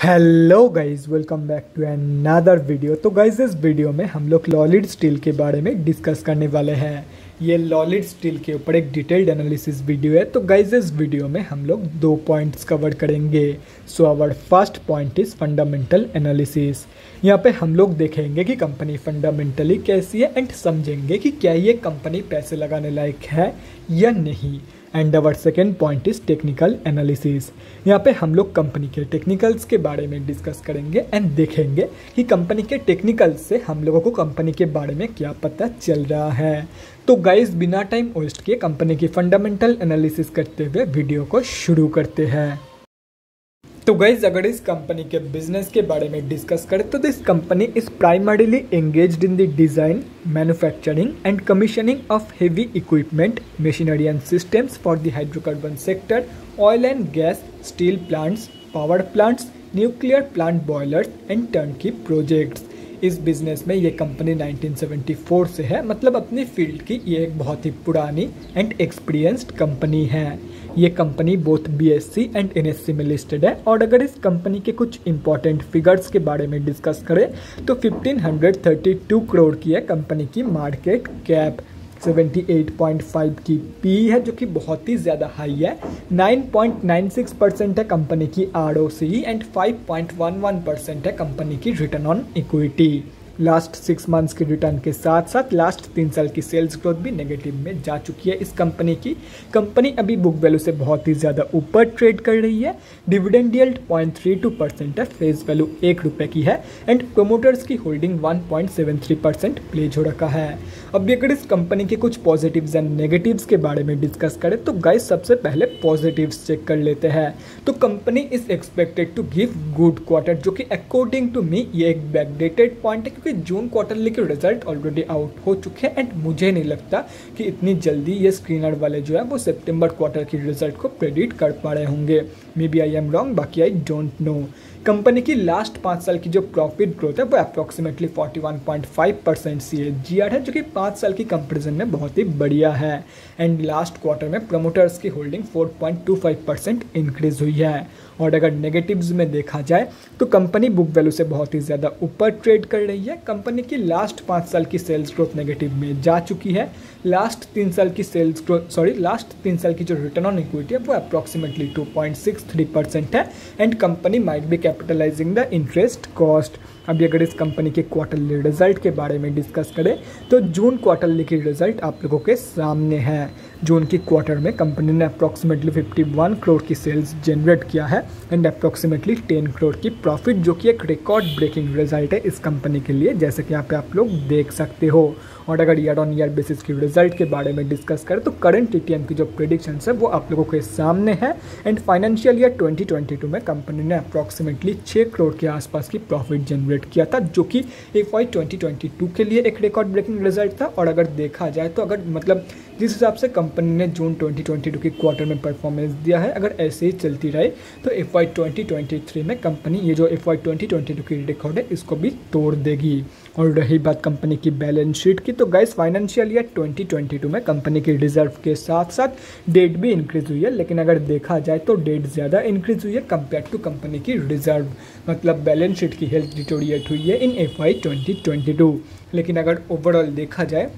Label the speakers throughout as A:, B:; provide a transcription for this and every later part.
A: Hello guys, welcome back to another video. तो guys इस video में हम लोग लॉलिड स्टील के बारे में डिस्कस करने वाले हैं। ये लॉलिड स्टील के ऊपर एक डिटेल्ड एनालिसिस वीडियो है। तो गाइज इस वीडियो में हम लोग 2 पॉइंट्स कवर करेंगे। So our first point is fundamental analysis. यहाँ पे हम लोग देखेंगे कि कंपनी फंडामेंटली कैसी है एंड समझेंगे कि क्या ये कंपनी पैसे लगाने लायक है या नहीं। And our second point is technical analysis. यहाँ पे हम लोग कंपनी के टेक्निकल्स के बारे में डिस्कस करेंगे एंड देखेंगे कि कंपनी के टेक्निकल्स से हम लोगों को कंपनी के बारे में क्या पता चल रहा है। तो गाइज बिना टाइम वेस्ट किए कंपनी की फंडामेंटल एनालिसिस करते हुए वीडियो को शुरू करते हैं। तो गाइज अगर इस कंपनी के बिजनेस के बारे में डिस्कस करें तो this company is primarily engaged in the design, manufacturing and commissioning of heavy equipment, machinery and systems for the hydrocarbon sector, oil and gas, steel plants, power plants, nuclear plant boilers and turnkey projects. इस business में ये company 1974 से है, मतलब अपनी field की ये एक बहुत ही पुरानी एंड एक्सपीरियंस्ड कंपनी है। ये company both BSc and NSC में लिस्टेड है। और अगर इस कंपनी के कुछ इंपॉर्टेंट फिगर्स के बारे में डिस्कस करें तो 1532 करोड़ की है कंपनी की मार्केट कैप, 78.5 की पी है जो कि बहुत ही ज़्यादा हाई है, 9.96% है कंपनी की आरओसी एंड 5.11% है कंपनी की return on equity. Last 6 months के रिटर्न के साथ साथ लास्ट 3 साल की सेल्स ग्रोथ भी नेगेटिव में जा चुकी है इस कंपनी की। कंपनी अभी बुक वैल्यू से बहुत ही ज़्यादा ऊपर ट्रेड कर रही है। डिविडेंड यील्ड 0.32% है, फेस वैल्यू 1 रुपये की है एंड प्रोमोटर्स की होल्डिंग 1.73% प्लेज हो रखा है। अब अगर इस कंपनी के कुछ पॉजिटिव्स एंड नेगेटिव्स के बारे में डिस्कस करें तो गाइस सबसे पहले पॉजिटिव्स चेक कर लेते हैं। तो company is expected to give good quarter, जो कि अकॉर्डिंग टू मी ये एक बैकडेटेड पॉइंट है क्योंकि जून क्वार्टरली के रिजल्ट ऑलरेडी आउट हो चुके हैं एंड मुझे नहीं लगता कि इतनी जल्दी ये स्क्रीनर वाले जो है वो सितंबर क्वार्टर की रिजल्ट को प्रेडिक्ट कर पा रहे होंगे। Maybe I am wrong, बाकी आई डोंट नो। कंपनी की लास्ट 5 साल की जो प्रॉफिट ग्रोथ है वो अप्रॉक्सीमेटली 41.5% CAGR है, जो कि 5 साल की कंपेरिजन में बहुत ही बढ़िया है। एंड लास्ट क्वार्टर में प्रमोटर्स की होल्डिंग 4.25% इंक्रीज हुई है। और अगर नेगेटिव्स में देखा जाए तो कंपनी बुक वैल्यू से बहुत ही ज़्यादा ऊपर ट्रेड कर रही है। कंपनी की लास्ट 5 साल की सेल्स ग्रोथ नेगेटिव में जा चुकी है। लास्ट 3 साल की जो रिटर्न ऑन इक्विटी है वो अप्रॉक्सीमेटली 2.63% है and company might be capitalising the interest cost. अभी अगर इस कंपनी के क्वार्टरली रिजल्ट के बारे में डिस्कस करें तो जून क्वार्टरली की रिजल्ट आप लोगों के सामने है। जून की क्वार्टर में कंपनी ने अप्रॉक्सीमेटली 51 करोड़ की सेल्स जनरेट किया है एंड अप्रॉक्सीमेटली 10 करोड़ की प्रॉफिट, जो कि एक रिकॉर्ड ब्रेकिंग रिजल्ट है इस कंपनी के लिए, जैसे कि यहाँ पे आप लोग देख सकते हो। और अगर ईयर ऑन ईयर बेसिस की रिजल्ट के बारे में डिस्कस करें तो करंट टीटीएम की जो प्रेडिक्शंस है वो आप लोगों के सामने है एंड फाइनेंशियल ईयर 2022 में कंपनी ने अप्रॉक्सीमेटली 6 करोड़ के आसपास की प्रॉफिट जनरेट किया था, जो कि FY 2022 के लिए एक रिकॉर्ड ब्रेकिंग रिजल्ट था। और अगर देखा जाए तो अगर मतलब जिस हिसाब से कंपनी ने जून 2022 के क्वार्टर में परफॉर्मेंस दिया है, अगर ऐसे ही चलती रहे तो FY 2023 में कंपनी ये जो FY 2022 की रिकॉर्ड है इसको भी तोड़ देगी। और रही बात कंपनी की बैलेंस शीट की तो गाइस फाइनेंशियल ईयर 2022 में कंपनी की रिजर्व के साथ साथ डेट भी इंक्रीज हुई है, लेकिन अगर देखा जाए तो डेट ज़्यादा इंक्रीज हुई है कंपेयर टू कंपनी की रिजर्व, मतलब बैलेंस शीट की हेल्थ डिटोरिएट हुई है इन FY 2022। लेकिन अगर ओवरऑल देखा जाए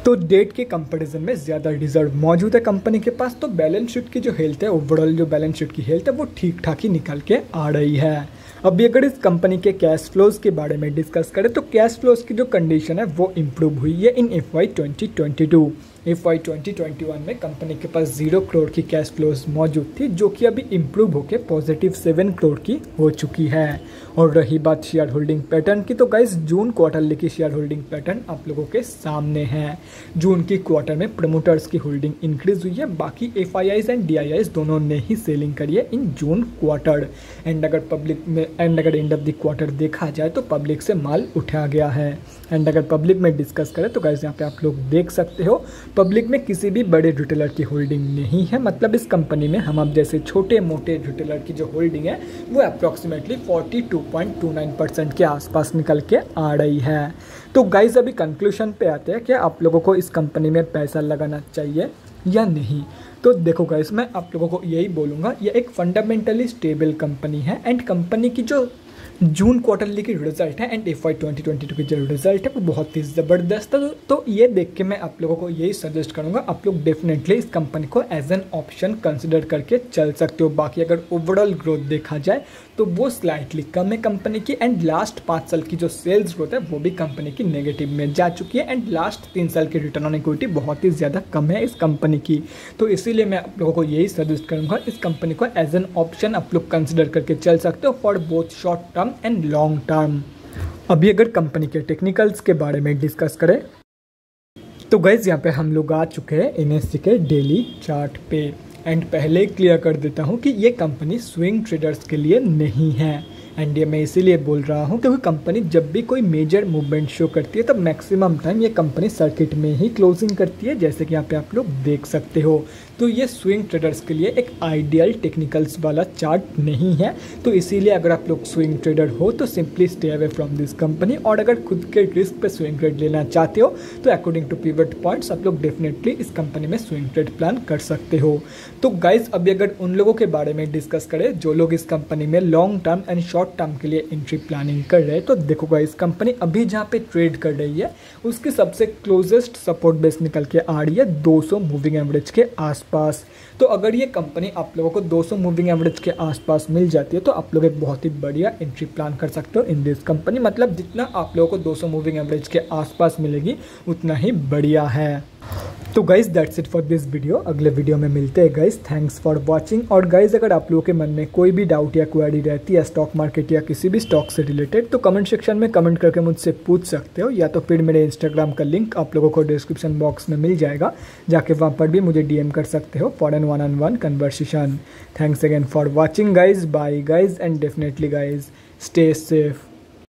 A: तो डेट के कंपैरिजन में ज़्यादा रिजर्व मौजूद है कंपनी के पास। तो बैलेंस शीट की जो हेल्थ है, ओवरऑल जो बैलेंस शीट की हेल्थ है वो ठीक ठाक ही निकल के आ रही है। अभी अगर इस कंपनी के कैश फ्लोज के बारे में डिस्कस करें तो कैश फ्लोज की जो कंडीशन है वो इम्प्रूव हुई है इन FY 2022। FY 2021 में कंपनी के पास 0 करोड़ की कैश फ्लोज मौजूद थी, जो कि अभी इम्प्रूव होकर पॉजिटिव 7 करोड़ की हो चुकी है। और रही बात शेयर होल्डिंग पैटर्न की तो गाइस जून क्वार्टरली की शेयर होल्डिंग पैटर्न आप लोगों के सामने है। जून की क्वार्टर में प्रमोटर्स की होल्डिंग इंक्रीज हुई है, बाकी FIIs एंड DIIs दोनों ने ही सेलिंग करी है इन जून क्वार्टर। एंड अगर एंड ऑफ द क्वार्टर देखा जाए तो पब्लिक से माल उठाया गया है। एंड अगर पब्लिक में डिस्कस करें तो गाइस यहाँ पे आप लोग देख सकते हो पब्लिक में किसी भी बड़े रिटेलर की होल्डिंग नहीं है, मतलब इस कंपनी में हम अब जैसे छोटे मोटे रिटेलर की जो होल्डिंग है वो अप्रॉक्सीमेटली 42.29% के आसपास निकल के आ रही है। तो गाइज अभी कंक्लूजन पे आते हैं कि आप लोगों को इस कंपनी में पैसा लगाना चाहिए या नहीं। तो देखो गाइस, मैं आप लोगों को यही बोलूँगा, ये एक फंडामेंटली स्टेबल कंपनी है एंड कंपनी की जो जून क्वार्टरली की रिजल्ट है एंड FY 2022 की जो रिजल्ट है वो बहुत ही ज़बरदस्त है। तो ये देख के मैं आप लोगों को यही सजेस्ट करूंगा, आप लोग डेफिनेटली इस कंपनी को एज एन ऑप्शन कंसिडर करके चल सकते हो। बाकी अगर ओवरऑल ग्रोथ देखा जाए तो वो स्लाइटली कम है कंपनी की एंड लास्ट 5 साल की जो सेल्स ग्रोथ है वो भी कंपनी की नेगेटिव में जा चुकी है एंड लास्ट 3 साल की रिटर्न ऑन इक्विटी बहुत ही ज़्यादा कम है इस कंपनी की। तो इसीलिए मैं आप लोगों को यही सजेस्ट करूँगा, इस कंपनी को एज एन ऑप्शन आप लोग कंसिडर करके चल सकते हो for both short term and long term. अभी अगर कंपनी के टेक्निकल्स के बारे में डिस्कस करें तो गाइज यहाँ पे हम लोग आ चुके हैं NSE के डेली चार्ट पे एंड पहले क्लियर कर देता हूँ कि ये कंपनी स्विंग ट्रेडर्स के लिए नहीं है एंड ये मैं इसीलिए बोल रहा हूँ क्योंकि कंपनी जब भी कोई मेजर मूवमेंट शो करती है तब मैक्सिमम टाइम ये कंपनी सर्किट में ही क्लोजिंग करती है, जैसे कि यहाँ पे आप लोग देख सकते हो। तो ये स्विंग ट्रेडर्स के लिए एक आइडियल टेक्निकल्स वाला चार्ट नहीं है। तो इसीलिए अगर आप लोग स्विंग ट्रेडर हो तो simply stay away from this company, और अगर खुद के रिस्क पे स्विंग ट्रेड लेना चाहते हो तो अकॉर्डिंग टू पिवट पॉइंट्स आप लोग डेफिनेटली इस कंपनी में स्विंग ट्रेड प्लान कर सकते हो। तो गाइज अभी अगर उन लोगों के बारे में डिस्कस करें जो लोग इस कंपनी में long term and short term के लिए एंट्री प्लानिंग कर रहे हैं, तो देखो गाइस कंपनी अभी जहाँ पे ट्रेड कर रही है उसकी सबसे क्लोजेस्ट सपोर्ट बेस निकल के आ रही है 200 मूविंग एवरेज के आसपास। तो अगर ये कंपनी आप लोगों को 200 मूविंग एवरेज के आसपास मिल जाती है तो आप लोग एक बहुत ही बढ़िया एंट्री प्लान कर सकते हो इन दिस कंपनी। मतलब जितना आप लोगों को 200 मूविंग एवरेज के आसपास मिलेगी उतना ही बढ़िया है। तो guys that's it for this video. अगले वीडियो में मिलते हैं गाइज। Thanks for watching. और गाइज अगर आप लोगों के मन में कोई भी डाउट या क्वेरी रहती है स्टॉक मार्केट या किसी भी स्टॉक से रिलेटेड तो कमेंट सेक्शन में कमेंट करके मुझसे पूछ सकते हो, या तो फिर मेरे इंस्टाग्राम का लिंक आप लोगों को डिस्क्रिप्शन बॉक्स में मिल जाएगा, जाके वहाँ पर भी मुझे DM कर सकते हो फॉर एन वन-on-one conversation. Thanks again for watching guys. Bye guys and definitely guys stay safe.